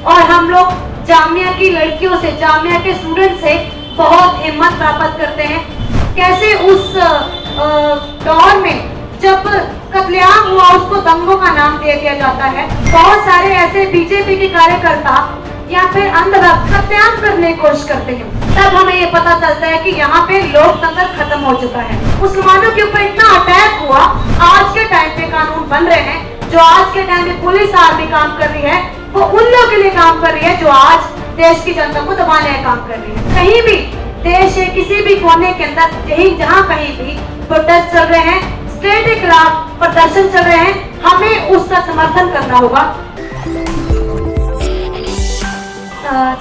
और हम लोग जामिया की लड़कियों से, जामिया के स्टूडेंट से बहुत हिम्मत प्राप्त करते हैं। कैसे उस दौर में जब कत्लेआम हुआ उसको दंगों का नाम दे दिया जाता है। बहुत सारे ऐसे बीजेपी के कार्यकर्ता या फिर अंधभक्त कत्लेआम करने की कोशिश करते हैं। तब हमें ये पता चलता है कि यहाँ पे लोकतंत्र खत्म हो चुका है। मुसलमानों के ऊपर इतना अटैक हुआ, आज के टाइम पे कानून बन रहे हैं। जो आज के टाइम में पुलिस आर्मी काम कर रही है वो उन लोगों के लिए काम कर रही है जो आज देश की जनता को दबाने का काम कर रही है। कहीं भी देश के किसी भी कोने के अंदर यही जहाँ कहीं भी प्रोटेस्ट चल रहे हैं, स्टेट के खिलाफ प्रदर्शन चल रहे हैं, हमें उसका समर्थन करना होगा।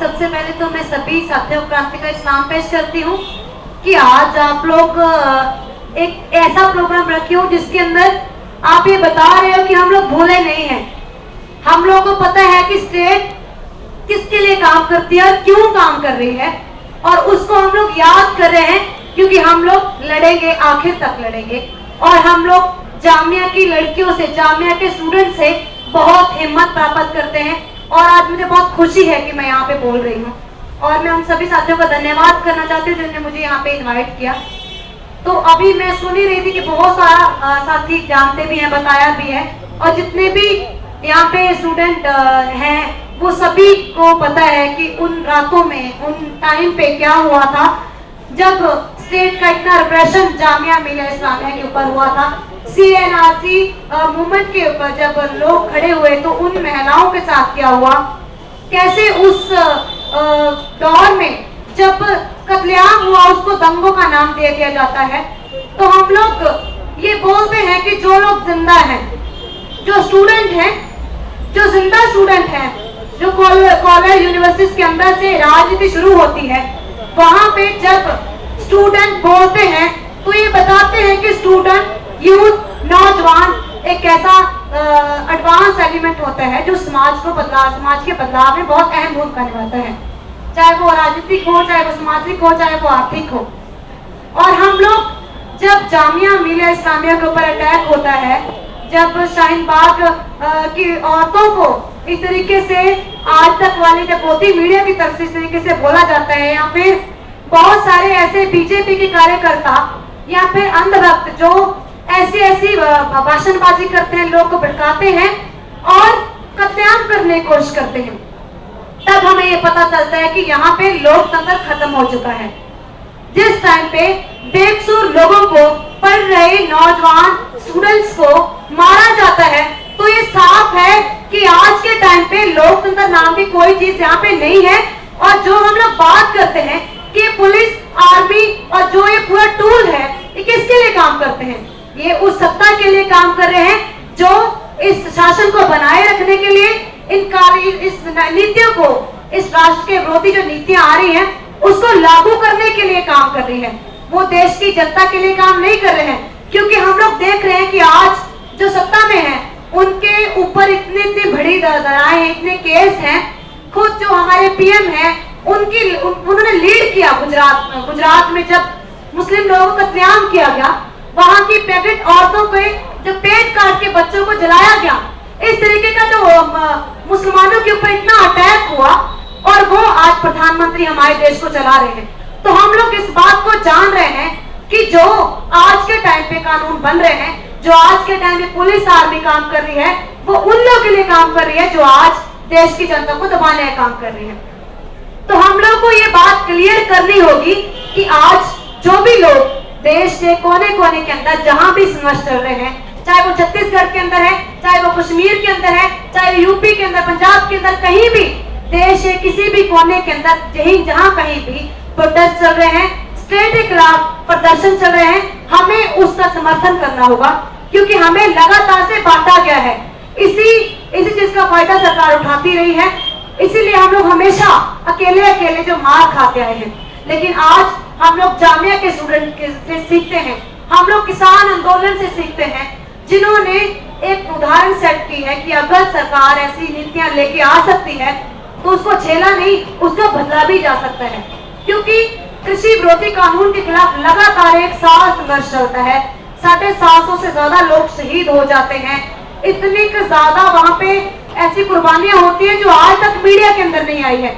सबसे पहले तो मैं सभी साथियों को क्रांति का इस्लाम पेश करती हूँ कि आज आप लोग एक ऐसा प्रोग्राम रखे हो जिसके अंदर आप ये बता रहे हो कि हम लोग भूले नहीं हैं। हम लोगों को पता है कि स्टेट किसके लिए काम करती है और क्यों काम कर रही है, और उसको हम लोग याद कर रहे हैं क्योंकि हम लोग लड़ेंगे, आखिर तक लड़ेंगे। और हम लोग जामिया की लड़कियों से, जामिया के स्टूडेंट से बहुत हिम्मत प्राप्त करते हैं। और आज मुझे बहुत खुशी है कि मैं यहाँ पे बोल रही हूँ, और मैं उन सभी साथियों का धन्यवाद करना चाहती हूँ जिन्होंने मुझे यहाँ पे इनवाइट किया। तो अभी मैं सुन ही रही थी कि बहुत सारा साथी जानते भी हैं, बताया भी है, और जितने भी यहाँ पे स्टूडेंट हैं वो सभी को पता है कि उन रातों में, उन टाइम पे क्या हुआ था जब स्टेट का इतना रिप्रेशन जामिया मिलिया इस्लामिया के ऊपर हुआ था। CNRC मूवमेंट के ऊपर जब लोग खड़े हुए तो उन महिलाओं के साथ क्या हुआ, कैसे उस दौर में जब कत्लेआम हुआ उसको दंगों का नाम दे दिया जाता है। तो हम लोग ये बोलते हैं कि जो लोग जिंदा हैं, जो स्टूडेंट हैं, जो जिंदा स्टूडेंट हैं, जो कॉलेज यूनिवर्सिटीज के अंदर से राजनीति शुरू होती है, वहां पे जब स्टूडेंट बोलते हैं तो ये बताते हैं कि स्टूडेंट, यूथ, नौजवान एक ऐसा एडवांस एलिमेंट होता है जो समाज के बदलाव में बहुत अहम भूमिका निभाता है, चाहे वो राजनीतिक हो, चाहे वो सामाजिक हो, चाहे वो आर्थिक हो। और हम लोग जब जामिया मिलिया इस्लामिया के ऊपर अटैक होता है, जब शाहीन बाग की औरतों को इस तरीके से आज तक वाली जब मोदी मीडिया की तरफ से इस तरीके से बोला जाता है, या फिर बहुत सारे ऐसे बीजेपी के कार्यकर्ता या फिर अंधभक्त जो ऐसी भाषणबाजी करते हैं, लोग को भड़काते हैं और कत्लेआम करने की कोशिश करते हैं, तब हमें ये पता चलता है कि यहाँ पे लोकतंत्र खत्म हो चुका है। जिस टाइम पे बेकसूर लोगों को, पढ़ रहे नौजवान स्टूडेंट्स को मारा जाता है, तो ये साफ है कि आज के टाइम पे लोकतंत्र नाम की कोई चीज यहाँ पे नहीं है। और जो हम लोग बात करते हैं कि पुलिस, आर्मी और जो ये पूरा टूल है, ये किसके लिए काम करते हैं? ये उस सत्ता के लिए काम कर रहे हैं जो इस शासन को बनाए रखने के लिए इस नीतियों को, इस राष्ट्र के विरोधी जो नीतियां आ रही हैं उसको लागू करने के लिए काम कर रही है। वो देश की जनता के लिए काम नहीं कर रहे हैं, क्योंकि हम लोग देख रहे हैं कि आज जो सत्ता में है उनके ऊपर इतनी बड़ी दरारें, इतने केस हैं। खुद जो हमारे PM हैं उन्होंने लीड किया गुजरात में जब मुस्लिम लोगों को कत्लेआम किया गया, वहां की प्रेग्नेंट औरतों के जो पेट काट के बच्चों को जलाया गया, इस तरीके का जो मुसलमानों के ऊपर इतना अटैक हुआ, और वो आज प्रधानमंत्री हमारे देश को चला रहे हैं। तो हम लोग इस बात को जान रहे हैं कि जो आज के टाइम पे कानून बन रहे हैं, जो आज के टाइम में पुलिस आर्मी काम कर रही है, वो उन लोगों के लिए काम कर रही है जो आज देश की जनता को दबाने का काम कर रही है। तो हम लोग को ये बात क्लियर करनी होगी कि आज जो भी लोग देश के कोने कोने के अंदर जहां भी संघर्ष चल रहे हैं, चाहे वो छत्तीसगढ़ के अंदर है, चाहे वो कश्मीर के अंदर है, चाहे यूपी के अंदर, पंजाब के अंदर, कहीं भी देश के किसी भी कोने के अंदर जहां कहीं भी प्रोटेस्ट चल रहे हैं, स्टेट के खिलाफ प्रदर्शन चल रहे हैं, हमें उसका समर्थन करना होगा, क्योंकि हमें लगातार से बांटा गया है। इसी चीज का फायदा सरकार उठाती रही है, इसीलिए हम लोग हमेशा अकेले जो मार खाते आए हैं। लेकिन आज हम लोग जामिया के स्टूडेंट से सीखते हैं, हम लोग किसान आंदोलन से सीखते हैं, जिन्होंने एक उदाहरण सेट की है कि अगर सरकार ऐसी नीतियां लेके आ सकती है तो उसको झेला नहीं, उसका बदला भी जा सकता है। क्योंकि कृषि विरोधी कानून के खिलाफ लगातार 1 साल संघर्ष चलता है, 750 से ज्यादा लोग शहीद हो जाते हैं, इतनी ज्यादा वहां पे ऐसी कुर्बानियां होती है जो आज तक मीडिया आई है।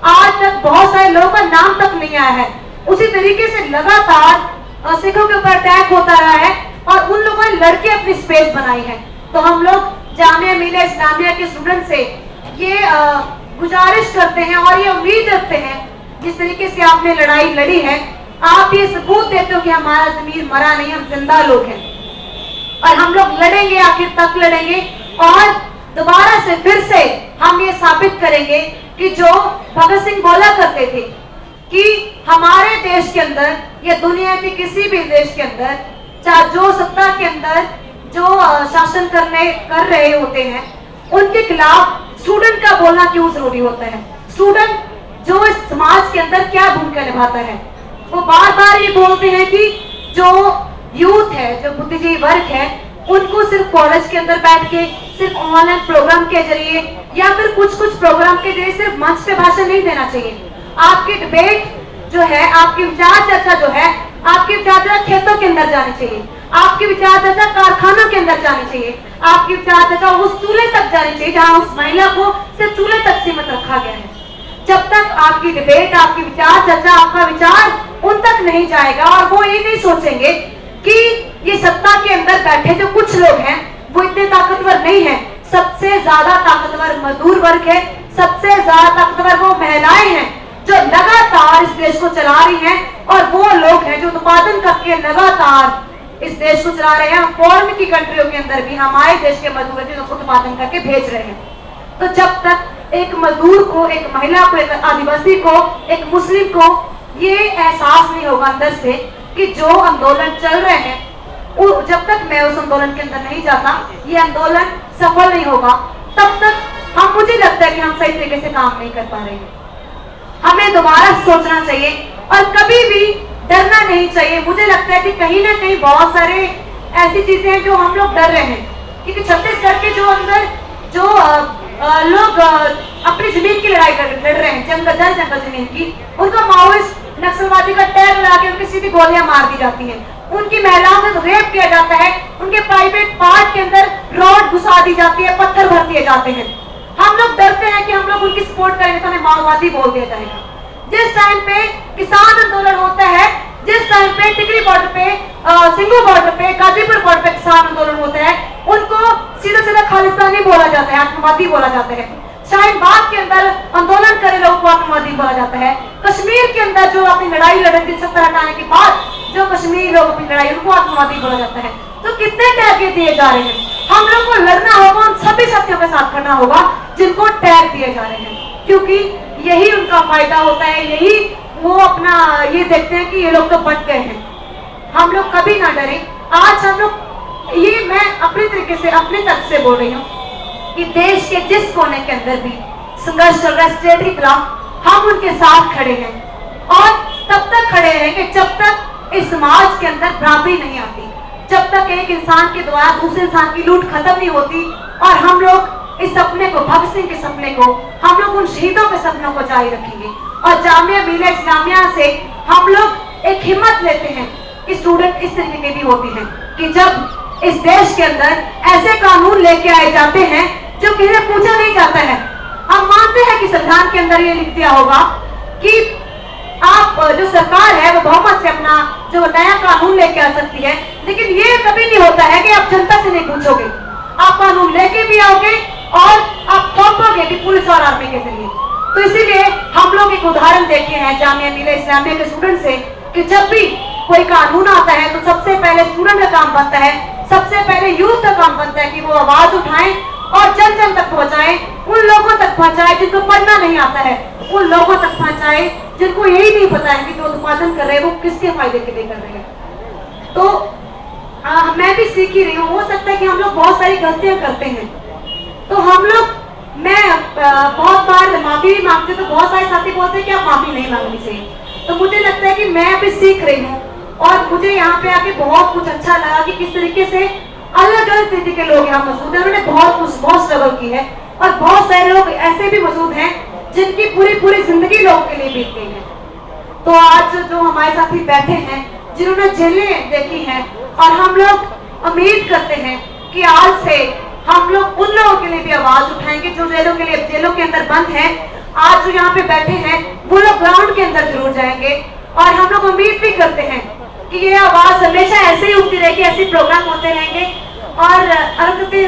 आज तक बहुत सारे लोगों का नाम तक नहीं आया है। उसी तरीके से लगातार सिखों के ऊपर अटैक होता रहा है और उन लोगों ने लड़के अपनी स्पेस बनाई है। तो हम लोग जामिया मिलिया इस्लामिया के स्टूडेंट से ये गुजारिश करते हैं और ये उम्मीद रखते हैं, जिस तरीके से आपने लड़ाई लड़ी है, आप ये सबूत देते हो कि हमारा ज़मीर मरा नहीं, हम जिंदा लोग हैं और हम लोग लड़ेंगे, आखिर तक लड़ेंगे और दोबारा से फिर से हम ये साबित करेंगे कि जो भगत सिंह बोला करते थे कि हमारे देश के अंदर या दुनिया के किसी भी देश के अंदर, चाहे जो सत्ता के अंदर जो शासन कर रहे होते हैं, उनके खिलाफ स्टूडेंट का बोलना क्यों जरूरी होता है। स्टूडेंट जो इस समाज के अंदर क्या भूमिका निभाता है, वो बार बार ये बोलते हैं कि जो यूथ है, जो बुद्धिजीवी वर्ग है, उनको सिर्फ कॉलेज के अंदर बैठ के सिर्फ ऑनलाइन प्रोग्राम के जरिए या फिर कुछ प्रोग्राम के जरिए सिर्फ मंच पे भाषण नहीं देना चाहिए। आपकी डिबेट जो है, आपकी विचार चर्चा जो है, आपकी विचार चर्चा खेतों के अंदर जानी चाहिए, आपकी विचार चर्चा कारखानों के अंदर जानी चाहिए, आपकी विचार चर्चा उस चूल्हे तक जानी चाहिए जहां उस महिला को सिर्फ चूल्हे तक सीमित रखा गया है। जब तक आपकी डिबेट, आपकी विचार चर्चा, आपका विचार उन तक नहीं जाएगा और वो ये नहीं सोचेंगे कि ये सत्ता के अंदर बैठे जो कुछ लोग हैं वो इतने ताकतवर नहीं है। सबसे ज्यादा ताकतवर मजदूर वर्ग है, सबसे ज्यादा ताकतवर वो महिलाएं हैं जो लगातार इस देश को चला रही हैं और वो लोग हैं जो उत्पादन करके लगातार इस देश को चला रहे हैं। फॉरेन की कंट्रियों के अंदर भी हमारे देश के मजदूर जो उत्पादन करके भेज रहे हैं। तो जब तक एक मजदूर को, एक महिला को, एक आदिवासी को, एक मुस्लिम को ये एहसास नहीं होगा अंदर से कि जो आंदोलन चल रहे हैं, जब तक मैं उस आंदोलन के अंदर नहीं जाता, ये आंदोलन सफल नहीं होगा, तब तक मुझे लगता है कि हम सही तरीके से काम नहीं कर पा रहे हैं। हमें दोबारा सोचना चाहिए और कभी भी डरना नहीं चाहिए। मुझे लगता है कि कहीं ना कहीं बहुत सारे ऐसी चीजें हैं जो हम लोग डर रहे हैं, क्योंकि छत्तीसगढ़ के जो अंदर जो लोग अपनी जमीन की लड़ाई लड़ रहे हैं, जंगल जमीन की, उनको माओइस्ट नक्सलवादी का टैग लगा के उनकी सीधी गोलियां मार दी जाती हैं, उनकी महिलाओं से रेप किया जाता है, उनके प्राइवेट पार्ट के अंदर रॉड घुसा दी जाती है, पत्थर भर दिए जाते हैं। हम लोग डरते हैं कि हम लोग उनकी सपोर्ट करेंगे तो हमें माओवादी बोल दिया जाएगा। जिस टाइम पे किसान आंदोलन होता है, जिस टाइम पे टिकरी बॉर्डर पे, सिंगू बॉर्डर पे, गाजीपुर बॉर्डर पे किसान आंदोलन होता है, उनको सीधा सीधा खालिस्तानी बोला जाता है, आतंकवादी बोला जाता है। शाहीन बाग के अंदर आंदोलन करे लोगों को आतंकवादी बोला जाता है। कश्मीर के अंदर जो अपनी लड़ाई लड़े 370 हटाने के बाद जो कश्मीरी लोग अपनी लड़ाई, उनको आतंकवादी बोला जाता है। तो कितने टैग दिए जा रहे हैं। हम लोग को लड़ना होगा, उन सभी साथियों के साथ करना होगा जिनको टैग दिए जा रहे हैं, क्योंकि यही उनका फायदा होता है, यही वो अपना ये देखते हैं कि ये लोग तो बट गए हैं। हम लोग कभी ना डरे। आज हम लोग, ये मैं अपने तरीके से, अपने तरफ से बोल रही हूँ कि देश के जिस कोने के अंदर भी संघर्ष चल रहा है स्टेट के खिलाफ, हम उनके साथ खड़े हैं और तब तक खड़े रहेंगे जब तक इस समाज के अंदर बराबरी नहीं आती, जब तक एक इंसान के द्वारा दूसरे इंसान की लूट खत्म नहीं होती और हम लोग इस सपने को, भगत सिंह के सपने को, हम लोग उन शहीदों के सपनों को जारी रखेंगे। और जामिया मिलिया इस्लामिया से हम लोग एक हिम्मत लेते हैं कि स्टूडेंट इस तरीके के भी होते हैं कि जब इस देश के अंदर ऐसे कानून लेके आए जाते हैं जो किसी से पूछा नहीं जाता है। हम मानते हैं कि संविधान के अंदर ये लिख दिया होगा कि आप, जो सरकार है वो बहुमत से अपना जो नया कानून लेके आ सकती है, लेकिन ये कभी नहीं होता है कि आप जनता से नहीं पूछोगे, आप कानून लेके भी आओगे और आप थोपोगे भी पुलिस और आर्मी के जरिए। तो इसीलिए हम लोग एक उदाहरण देखे हैं जामिया मिलिया इस्लामिया के स्टूडेंट से कि जब भी कोई कानून आता है तो सबसे पहले स्टूडेंट का काम बनता है, सबसे पहले यूथ का काम बनता है कि वो आवाज उठाएं और जन जन तक पहुंचाएं, उन लोगों तक पहुंचाएं जिनको पढ़ना नहीं आता है, उन लोगों तक पहुंचाएं जिनको यही नहीं पता है कि जो उत्पादन कर रहे हैं वो किसके फायदे के लिए कर रहे हैं। तो मैं भी सीख ही रही हूँ। हो सकता है कि हम लोग बहुत सारी गलतियां करते हैं, तो हम लोग, मैं बहुत बार माफी भी मांगते, तो बहुत सारे साथी बोलते हैं कि आप माफी नहीं मांगनी चाहिए। तो मुझे लगता है कि मैं अभी सीख रही हूँ और मुझे यहाँ पे आके बहुत कुछ अच्छा लगा कि किस तरीके से अलग अलग स्थिति के लोग यहाँ मौजूद है, उन्होंने बहुत स्ट्रगल की है और बहुत सारे लोग ऐसे भी मौजूद हैं जिनकी पूरी जिंदगी लोगों के लिए बीत गई है। तो आज जो हमारे साथी बैठे हैं जिन्होंने जेलें देखी हैं, और हम लोग उम्मीद करते हैं कि आज से हम लोग उन लोगों के लिए भी आवाज उठाएंगे जो जेलों के अंदर बंद हैं, आज जो यहाँ पे बैठे हैं वो लोग ग्राउंड के अंदर जरूर जाएंगे, और हम लोग उम्मीद भी करते हैं कि ये आवाज हमेशा ऐसे ही उठती रहेगी, ऐसे प्रोग्राम होते रहेंगे। और अरुंधति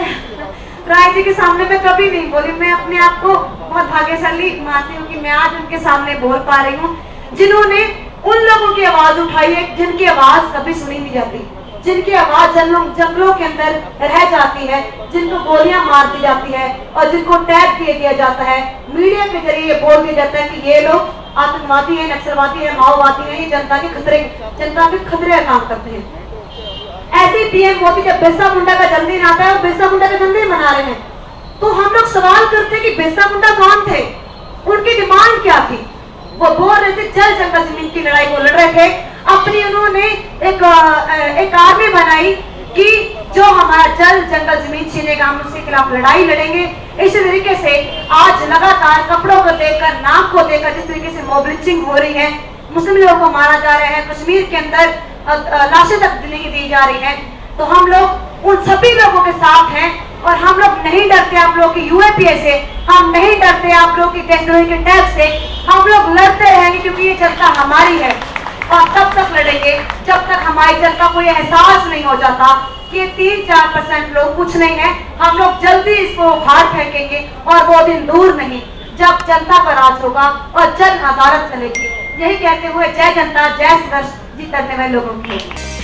राय जी के सामने मैं कभी नहीं बोली, मैं अपने आप को बहुत भाग्यशाली मानती हूँ कि मैं आज उनके सामने बोल पा रही हूँ, जिन्होंने उन लोगों की आवाज उठाई है जिनकी आवाज कभी सुनी नहीं जाती, जिनकी आवाज जंगलों के अंदर रह जाती है, जिनको गोलियां मार दी जाती है और जिनको टैग दे दिया जाता है, मीडिया के जरिए बोल दिया जाता है कि ये लोग आतंकवादी है, नक्सलवादी है, माओवादी है, ये जनता के खतरे का काम करते हैं। ऐसे ही पीएम मोदी जब बिरसा मुंडा का जन्मदिन आता है और बिरसा मुंडा का जन्मदिन मना रहे हैं, तो हम लोग सवाल करते हैं कि बिरसा मुंडा कौन थे, उनकी डिमांड क्या थी। वो बोल रहे थे जल जंगल जमीन की लड़ाई को लड़ रहे थे, अपनी उन्होंने एक आर्मी बनाई कि जो हमारा जल जंगल जमीन छीनेगा हम उसके खिलाफ लड़ाई लड़ेंगे। इसी तरीके से आज लगातार कपड़ों को देखकर, नाक को देखकर जिस तरीके से मॉब लिंचिंग हो रही है, मुस्लिम लोगों को मारा जा रहा है, कश्मीर के अंदर लाशें तक दी जा रही हैं, तो हम लोग उन सभी लोगों के साथ हैं। और हम लोग नहीं डरते आप लोगों की यूएपीए से, हम नहीं डरते आप लोगों की टेक्नोलॉजी के टैग से, हम लोग लड़ते रहेंगे क्योंकि ये जनता हमारी है। और तब तक लड़ेंगे जब तक हमारी जनता को ये एहसास नहीं हो जाता कि 3-4% लोग कुछ नहीं है। हम लोग जल्दी इसको उखाड़ फेंकेंगे और वो दिन दूर नहीं जब जनता का राज होगा और जन अदालत चलेगी। यही कहते हुए जय जनता जय संघर्ष, जीतने वाले लोगों की।